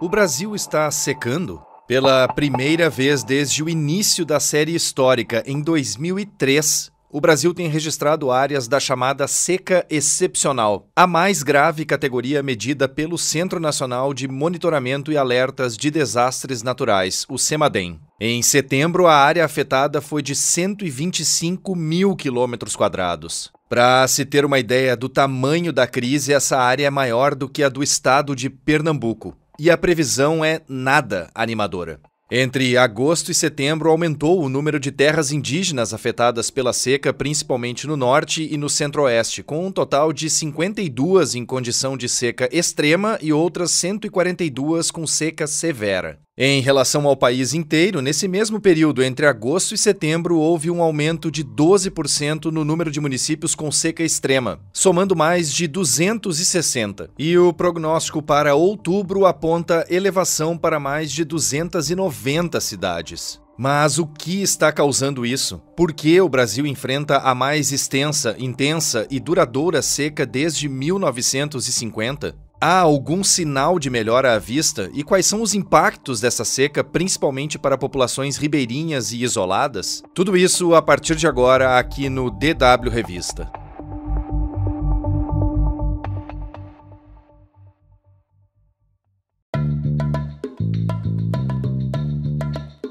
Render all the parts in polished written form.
O Brasil está secando? Pela primeira vez desde o início da série histórica, em 2003, o Brasil tem registrado áreas da chamada seca excepcional, a mais grave categoria medida pelo Centro Nacional de Monitoramento e Alertas de Desastres Naturais, o CEMADEM. Em setembro, a área afetada foi de 125 mil quilômetros quadrados. Para se ter uma ideia do tamanho da crise, essa área é maior do que a do estado de Pernambuco. E a previsão é nada animadora. Entre agosto e setembro, aumentou o número de terras indígenas afetadas pela seca, principalmente no norte e no centro-oeste, com um total de 52 em condição de seca extrema e outras 142 com seca severa. Em relação ao país inteiro, nesse mesmo período, entre agosto e setembro, houve um aumento de 12% no número de municípios com seca extrema, somando mais de 260. E o prognóstico para outubro aponta elevação para mais de 290 cidades. Mas o que está causando isso? Por que o Brasil enfrenta a mais extensa, intensa e duradoura seca desde 1950? Há algum sinal de melhora à vista? E quais são os impactos dessa seca, principalmente para populações ribeirinhas e isoladas? Tudo isso a partir de agora aqui no DW Revista.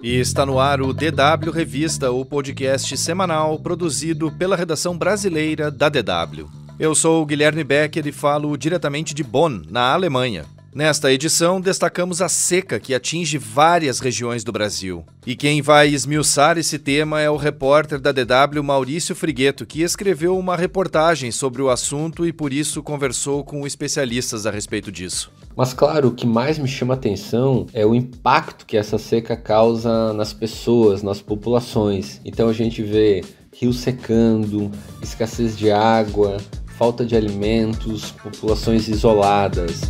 E está no ar o DW Revista, o podcast semanal produzido pela redação brasileira da DW. Eu sou o Guilherme Becker e falo diretamente de Bonn, na Alemanha. Nesta edição, destacamos a seca que atinge várias regiões do Brasil. E quem vai esmiuçar esse tema é o repórter da DW, Maurício Frigueto, que escreveu uma reportagem sobre o assunto e por isso conversou com especialistas a respeito disso. Mas claro, o que mais me chama a atenção é o impacto que essa seca causa nas pessoas, nas populações. Então a gente vê rios secando, escassez de água, falta de alimentos, populações isoladas.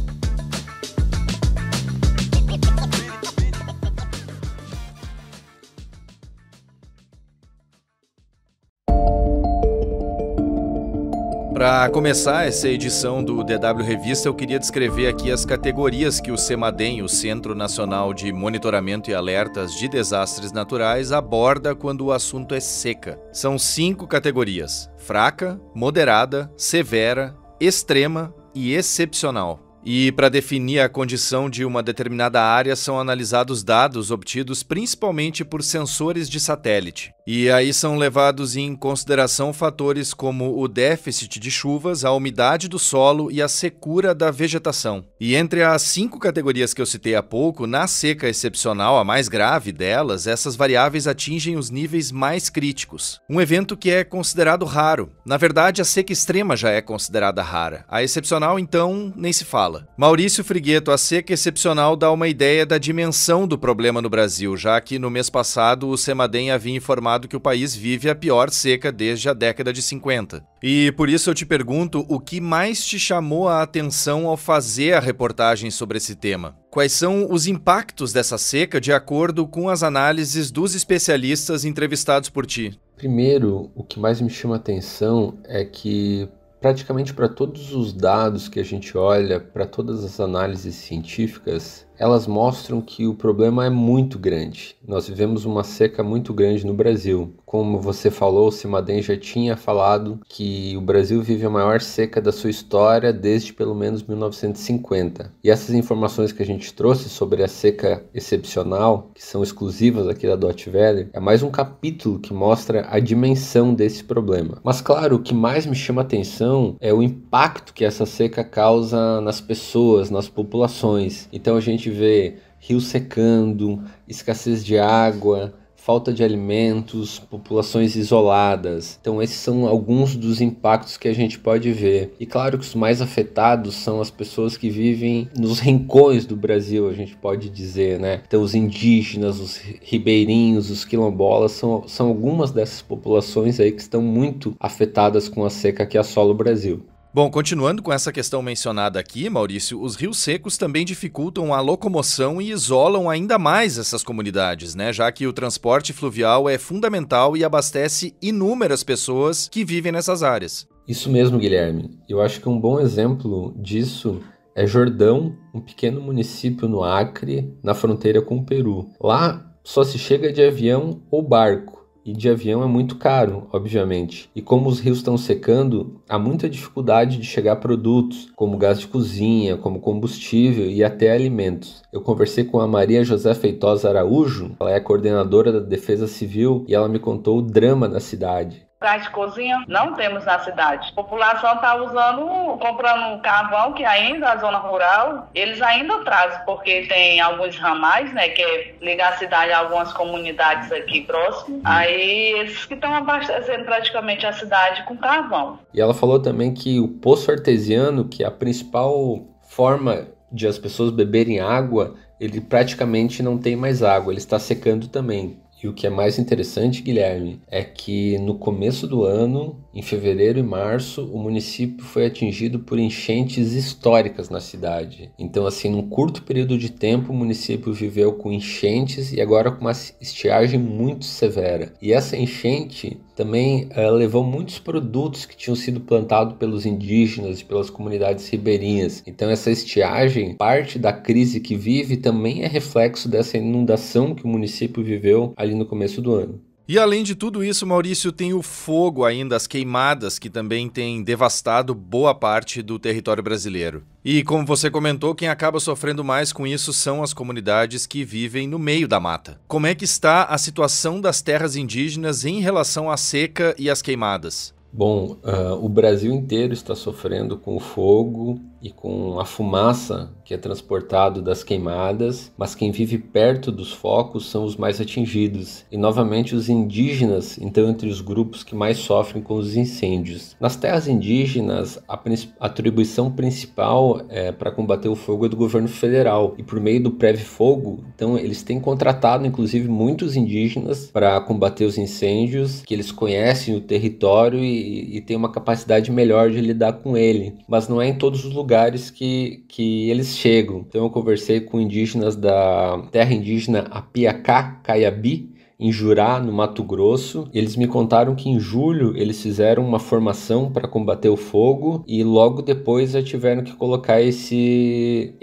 Para começar essa edição do DW Revista, eu queria descrever aqui as categorias que o CEMADEM, o Centro Nacional de Monitoramento e Alertas de Desastres Naturais, aborda quando o assunto é seca. São 5 categorias: fraca, moderada, severa, extrema e excepcional. E para definir a condição de uma determinada área são analisados dados obtidos principalmente por sensores de satélite. E aí são levados em consideração fatores como o déficit de chuvas, a umidade do solo e a secura da vegetação. E entre as 5 categorias que eu citei há pouco, na seca excepcional, a mais grave delas, essas variáveis atingem os níveis mais críticos. Um evento que é considerado raro. Na verdade, a seca extrema já é considerada rara. A excepcional, então, nem se fala. Maurício Frigueto, a seca excepcional dá uma ideia da dimensão do problema no Brasil, já que no mês passado o CEMADEM havia informado que o país vive a pior seca desde a década de 50. E por isso eu te pergunto, o que mais te chamou a atenção ao fazer a reportagem sobre esse tema? Quais são os impactos dessa seca de acordo com as análises dos especialistas entrevistados por ti? Primeiro, o que mais me chama a atenção é que praticamente para todos os dados que a gente olha, para todas as análises científicas, elas mostram que o problema é muito grande. Nós vivemos uma seca muito grande no Brasil. Como você falou, o CEMADEM já tinha falado que o Brasil vive a maior seca da sua história desde pelo menos 1950. E essas informações que a gente trouxe sobre a seca excepcional, que são exclusivas aqui da Deutsche Welle, é mais um capítulo que mostra a dimensão desse problema. Mas claro, o que mais me chama a atenção é o impacto que essa seca causa nas pessoas, nas populações. Então a gente vê rios secando, escassez de água, falta de alimentos, populações isoladas. Então esses são alguns dos impactos que a gente pode ver. E claro que os mais afetados são as pessoas que vivem nos rincões do Brasil, a gente pode dizer, né? Então os indígenas, os ribeirinhos, os quilombolas são algumas dessas populações aí que estão muito afetadas com a seca que assola o Brasil. Bom, continuando com essa questão mencionada aqui, Maurício, os rios secos também dificultam a locomoção e isolam ainda mais essas comunidades, né? Já que o transporte fluvial é fundamental e abastece inúmeras pessoas que vivem nessas áreas. Isso mesmo, Guilherme. Eu acho que um bom exemplo disso é Jordão, um pequeno município no Acre, na fronteira com o Peru. Lá só se chega de avião ou barco. E de avião é muito caro, obviamente. E como os rios estão secando, há muita dificuldade de chegar a produtos, como gás de cozinha, como combustível e até alimentos. Eu conversei com a Maria José Feitosa Araújo, ela é a coordenadora da Defesa Civil, e ela me contou o drama da cidade. Gás de cozinha não temos na cidade. A população está comprando um carvão, que ainda a zona rural, eles ainda trazem, porque tem alguns ramais, né, que ligam a cidade a algumas comunidades aqui próximas. Aí eles que estão abastecendo praticamente a cidade com carvão. E ela falou também que o poço artesiano, que é a principal forma de as pessoas beberem água, ele praticamente não tem mais água, ele está secando também. E o que é mais interessante, Guilherme, é que no começo do ano, em fevereiro e março, o município foi atingido por enchentes históricas na cidade. Então, assim, num curto período de tempo, o município viveu com enchentes e agora com uma estiagem muito severa. E essa enchente também levou muitos produtos que tinham sido plantados pelos indígenas e pelas comunidades ribeirinhas. Então essa estiagem, parte da crise que vive, também é reflexo dessa inundação que o município viveu ali no começo do ano. E além de tudo isso, Maurício, tem o fogo ainda, as queimadas, que também têm devastado boa parte do território brasileiro. E como você comentou, quem acaba sofrendo mais com isso são as comunidades que vivem no meio da mata. Como é que está a situação das terras indígenas em relação à seca e às queimadas? Bom, o Brasil inteiro está sofrendo com o fogo e com a fumaça que é transportado das queimadas, mas quem vive perto dos focos são os mais atingidos. E novamente os indígenas, então, entre os grupos que mais sofrem com os incêndios. Nas terras indígenas, a atribuição principal para combater o fogo é do governo federal. E por meio do Previ-Fogo, então, eles têm contratado, inclusive, muitos indígenas para combater os incêndios, que eles conhecem o território e têm uma capacidade melhor de lidar com ele. Mas não é em todos os lugares que eles chegam. Então eu conversei com indígenas da terra indígena Apiacá-Caiabi, em Jurá, no Mato Grosso. Eles me contaram que em julho eles fizeram uma formação para combater o fogo e logo depois já tiveram que colocar esses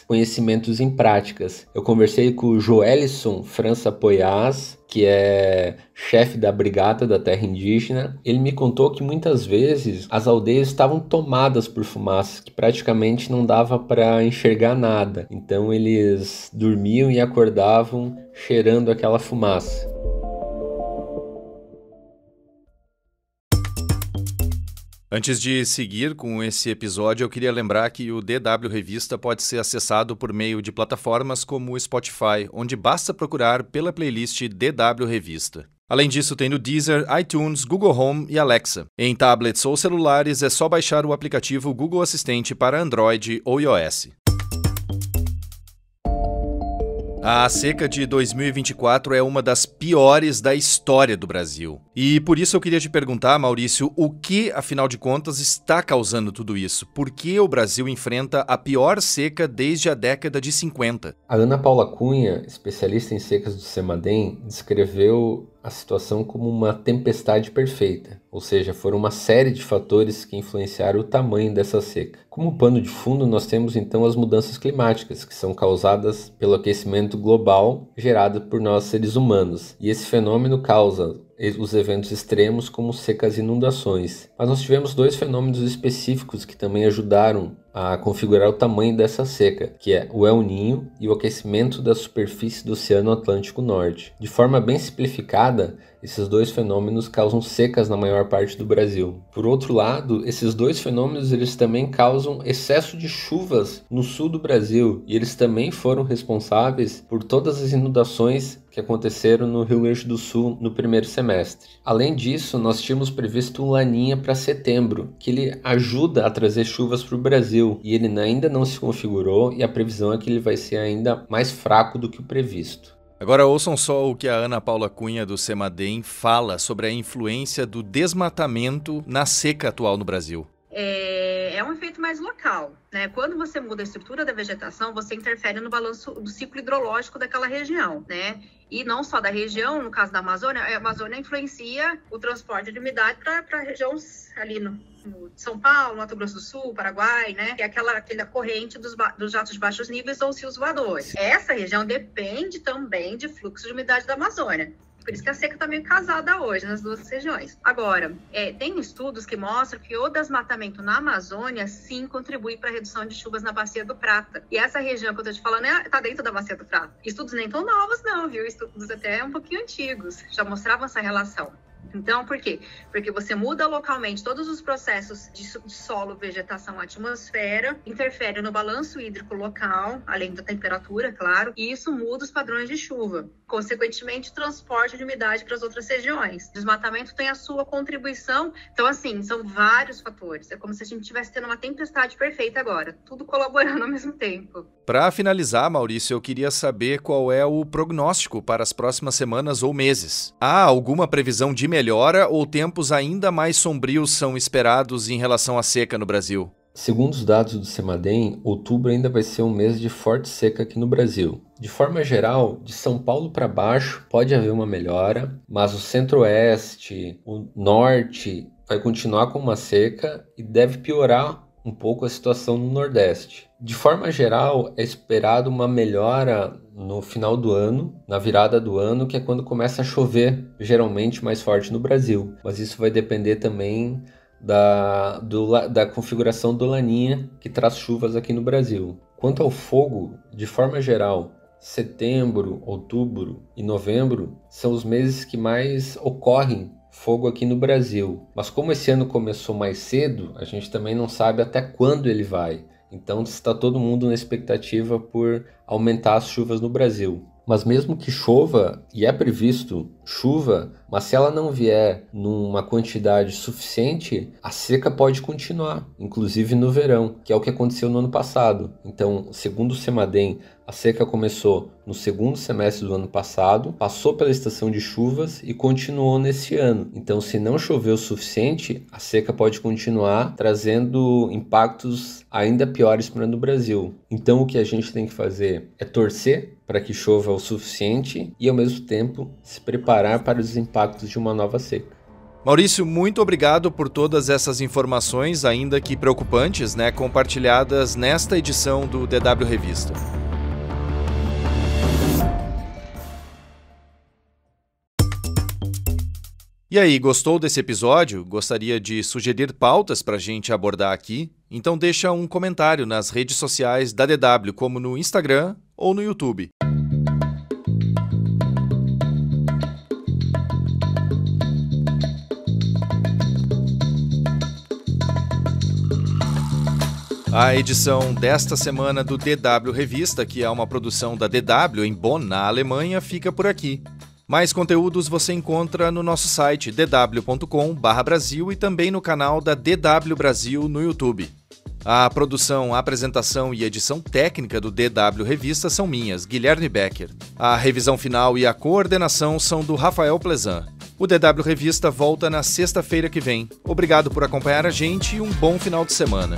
conhecimentos em práticas. Eu conversei com o Joelison França Poiás, que é chefe da brigada da terra indígena. Ele me contou que muitas vezes as aldeias estavam tomadas por fumaça, que praticamente não dava para enxergar nada. Então eles dormiam e acordavam cheirando aquela fumaça. Antes de seguir com esse episódio, eu queria lembrar que o DW Revista pode ser acessado por meio de plataformas como o Spotify, onde basta procurar pela playlist DW Revista. Além disso, tem no Deezer, iTunes, Google Home e Alexa. Em tablets ou celulares, é só baixar o aplicativo Google Assistente para Android ou iOS. A seca de 2024 é uma das piores da história do Brasil. E por isso eu queria te perguntar, Maurício, o que, afinal de contas, está causando tudo isso? Por que o Brasil enfrenta a pior seca desde a década de 50? A Ana Paula Cunha, especialista em secas do CEMADEM, descreveu a situação como uma tempestade perfeita, ou seja, foram uma série de fatores que influenciaram o tamanho dessa seca. Como pano de fundo, nós temos então as mudanças climáticas, que são causadas pelo aquecimento global gerado por nós seres humanos, e esse fenômeno causa os eventos extremos como secas e inundações. Mas nós tivemos dois fenômenos específicos que também ajudaram a configurar o tamanho dessa seca, que é o El Niño e o aquecimento da superfície do Oceano Atlântico Norte. De forma bem simplificada, esses dois fenômenos causam secas na maior parte do Brasil. Por outro lado, esses dois fenômenos eles também causam excesso de chuvas no sul do Brasil e eles também foram responsáveis por todas as inundações que aconteceram no Rio Grande do Sul no primeiro semestre. Além disso, nós tínhamos previsto um Laninha para setembro, que ele ajuda a trazer chuvas para o Brasil e ele ainda não se configurou e a previsão é que ele vai ser ainda mais fraco do que o previsto. Agora ouçam só o que a Ana Paula Cunha do CEMADEM fala sobre a influência do desmatamento na seca atual no Brasil. É é um efeito mais local, né? Quando você muda a estrutura da vegetação, você interfere no balanço do ciclo hidrológico daquela região, né? E não só da região, no caso da Amazônia, a Amazônia influencia o transporte de umidade para regiões ali no São Paulo, Mato Grosso do Sul, Paraguai, né? Que é aquela corrente dos jatos de baixos níveis ou rios voadores. Essa região depende também de fluxo de umidade da Amazônia. Por isso que a seca está meio casada hoje nas duas regiões. Agora, tem estudos que mostram que o desmatamento na Amazônia, sim, contribui para a redução de chuvas na Bacia do Prata. E essa região que eu estou te falando está dentro da Bacia do Prata. Estudos nem tão novos não, viu? Estudos até um pouquinho antigos, já mostravam essa relação. Então, por quê? Porque você muda localmente todos os processos de solo, vegetação, atmosfera, interfere no balanço hídrico local, além da temperatura, claro, e isso muda os padrões de chuva. Consequentemente, transporte de umidade para as outras regiões. O desmatamento tem a sua contribuição. Então, assim, são vários fatores. É como se a gente estivesse tendo uma tempestade perfeita agora, tudo colaborando ao mesmo tempo. Para finalizar, Maurício, eu queria saber qual é o prognóstico para as próximas semanas ou meses. Há alguma previsão de melhora ou tempos ainda mais sombrios são esperados em relação à seca no Brasil? Segundo os dados do CEMADEM, outubro ainda vai ser um mês de forte seca aqui no Brasil. De forma geral, de São Paulo para baixo pode haver uma melhora, mas o centro-oeste, o norte vai continuar com uma seca e deve piorar um pouco a situação no Nordeste. De forma geral, é esperado uma melhora no final do ano, na virada do ano, que é quando começa a chover, geralmente mais forte no Brasil. Mas isso vai depender também da configuração do Laninha, que traz chuvas aqui no Brasil. Quanto ao fogo, de forma geral, setembro, outubro e novembro são os meses que mais ocorrem fogo aqui no Brasil. Mas como esse ano começou mais cedo, a gente também não sabe até quando ele vai. Então está todo mundo na expectativa por aumentar as chuvas no Brasil. Mas mesmo que chova, e é previsto chuva, mas se ela não vier numa quantidade suficiente, a seca pode continuar, inclusive no verão, que é o que aconteceu no ano passado. Então, segundo o CEMADEM, a seca começou no segundo semestre do ano passado, passou pela estação de chuvas e continuou nesse ano. Então, se não chover o suficiente, a seca pode continuar trazendo impactos ainda piores para o Brasil. Então, o que a gente tem que fazer é torcer para que chova o suficiente e, ao mesmo tempo, se preparar para os impactos de uma nova seca. Maurício, muito obrigado por todas essas informações, ainda que preocupantes, compartilhadas nesta edição do DW Revista. E aí, gostou desse episódio? Gostaria de sugerir pautas para a gente abordar aqui? Então deixa um comentário nas redes sociais da DW, como no Instagram ou no YouTube. A edição desta semana do DW Revista, que é uma produção da DW em Bonn, na Alemanha, fica por aqui. Mais conteúdos você encontra no nosso site dw.com/Brasil e também no canal da DW Brasil no YouTube. A produção, a apresentação e edição técnica do DW Revista são minhas, Guilherme Becker. A revisão final e a coordenação são do Rafael Plezan. O DW Revista volta na sexta-feira que vem. Obrigado por acompanhar a gente e um bom final de semana.